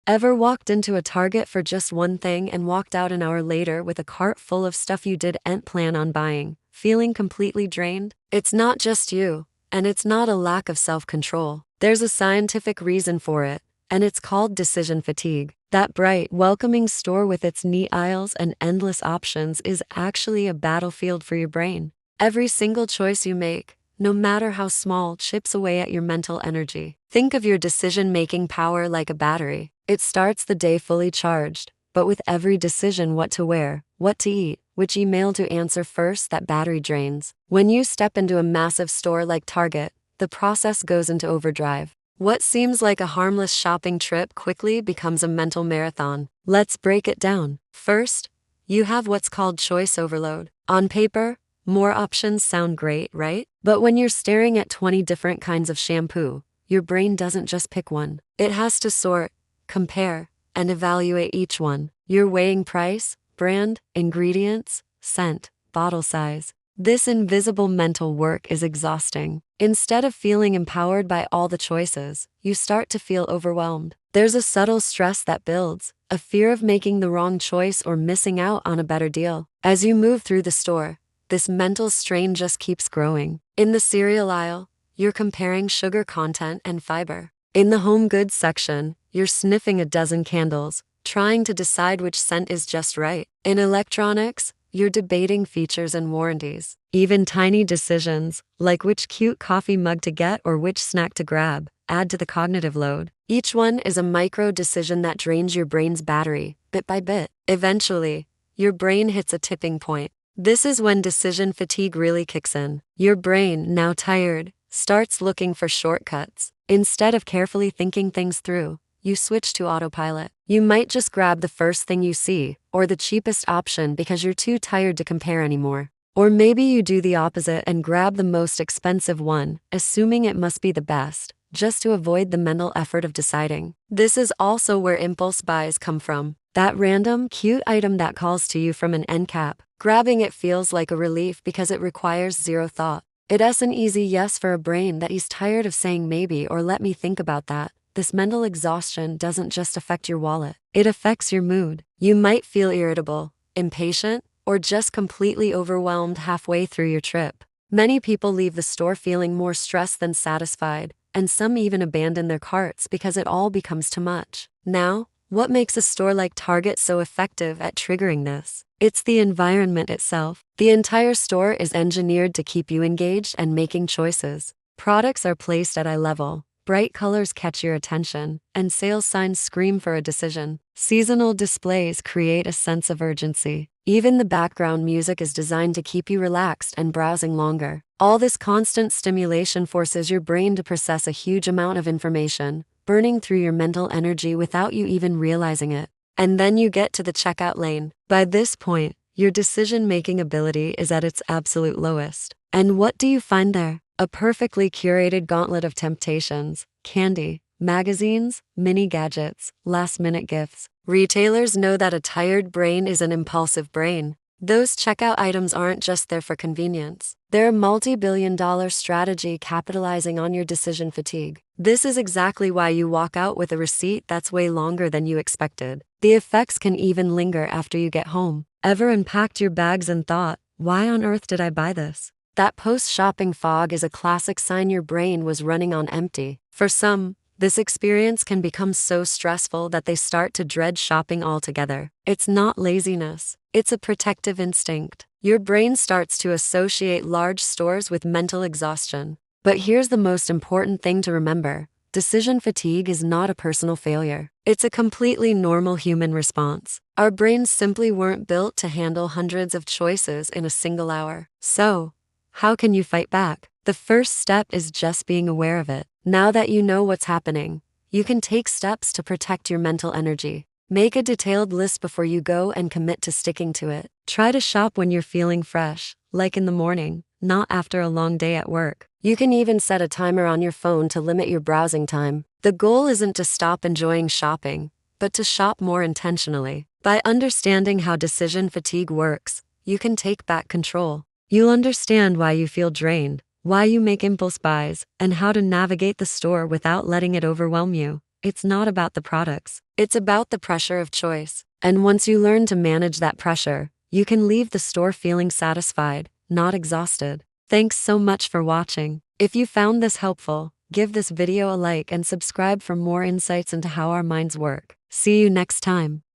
Ever walked into a Target for just one thing and walked out an hour later with a cart full of stuff you didn't plan on buying, feeling completely drained? It's not just you, and it's not a lack of self-control. There's a scientific reason for it, and it's called decision fatigue. That bright, welcoming store with its neat aisles and endless options is actually a battlefield for your brain. Every single choice you make, no matter how small, chips away at your mental energy. Think of your decision-making power like a battery. It starts the day fully charged, but with every decision, what to wear, what to eat, which email to answer first, that battery drains. When you step into a massive store like Target, the process goes into overdrive. What seems like a harmless shopping trip quickly becomes a mental marathon. Let's break it down. First, you have what's called choice overload. On paper, more options sound great, right? But when you're staring at 20 different kinds of shampoo, your brain doesn't just pick one. It has to sort, compare, and evaluate each one. You're weighing price, brand, ingredients, scent, bottle size. This invisible mental work is exhausting. Instead of feeling empowered by all the choices, you start to feel overwhelmed. There's a subtle stress that builds, a fear of making the wrong choice or missing out on a better deal. As you move through the store, this mental strain just keeps growing. In the cereal aisle, you're comparing sugar content and fiber. In the home goods section, you're sniffing a dozen candles, trying to decide which scent is just right. In electronics, you're debating features and warranties. Even tiny decisions, like which cute coffee mug to get or which snack to grab, add to the cognitive load. Each one is a micro decision that drains your brain's battery, bit by bit. Eventually, your brain hits a tipping point. This is when decision fatigue really kicks in. Your brain, now tired, starts looking for shortcuts. Instead of carefully thinking things through, you switch to autopilot. You might just grab the first thing you see, or the cheapest option because you're too tired to compare anymore. Or maybe you do the opposite and grab the most expensive one, assuming it must be the best, just to avoid the mental effort of deciding. This is also where impulse buys come from. That random, cute item that calls to you from an end cap. Grabbing it feels like a relief because it requires zero thought. It's an easy yes for a brain that is tired of saying maybe or let me think about that. This mental exhaustion doesn't just affect your wallet, it affects your mood. You might feel irritable, impatient, or just completely overwhelmed halfway through your trip. Many people leave the store feeling more stressed than satisfied, and some even abandon their carts because it all becomes too much. Now, what makes a store like Target so effective at triggering this? It's the environment itself. The entire store is engineered to keep you engaged and making choices. Products are placed at eye level, bright colors catch your attention, and sales signs scream for a decision. Seasonal displays create a sense of urgency. Even the background music is designed to keep you relaxed and browsing longer. All this constant stimulation forces your brain to process a huge amount of information, burning through your mental energy without you even realizing it. And then you get to the checkout lane. By this point, your decision-making ability is at its absolute lowest. And what do you find there? A perfectly curated gauntlet of temptations, candy, magazines, mini gadgets, last-minute gifts. Retailers know that a tired brain is an impulsive brain. Those checkout items aren't just there for convenience. They're a multi-billion-dollar strategy capitalizing on your decision fatigue. This is exactly why you walk out with a receipt that's way longer than you expected. The effects can even linger after you get home. Ever unpacked your bags and thought, why on earth did I buy this? That post-shopping fog is a classic sign your brain was running on empty. For some, this experience can become so stressful that they start to dread shopping altogether. It's not laziness, it's a protective instinct. Your brain starts to associate large stores with mental exhaustion. But here's the most important thing to remember. Decision fatigue is not a personal failure. It's a completely normal human response. Our brains simply weren't built to handle hundreds of choices in a single hour. So, how can you fight back? The first step is just being aware of it. Now that you know what's happening, you can take steps to protect your mental energy. Make a detailed list before you go and commit to sticking to it. Try to shop when you're feeling fresh, like in the morning, not after a long day at work. You can even set a timer on your phone to limit your browsing time. The goal isn't to stop enjoying shopping, but to shop more intentionally. By understanding how decision fatigue works, you can take back control. You'll understand why you feel drained, why you make impulse buys, and how to navigate the store without letting it overwhelm you. It's not about the products, it's about the pressure of choice. And once you learn to manage that pressure, you can leave the store feeling satisfied, not exhausted. Thanks so much for watching. If you found this helpful, give this video a like and subscribe for more insights into how our minds work. See you next time.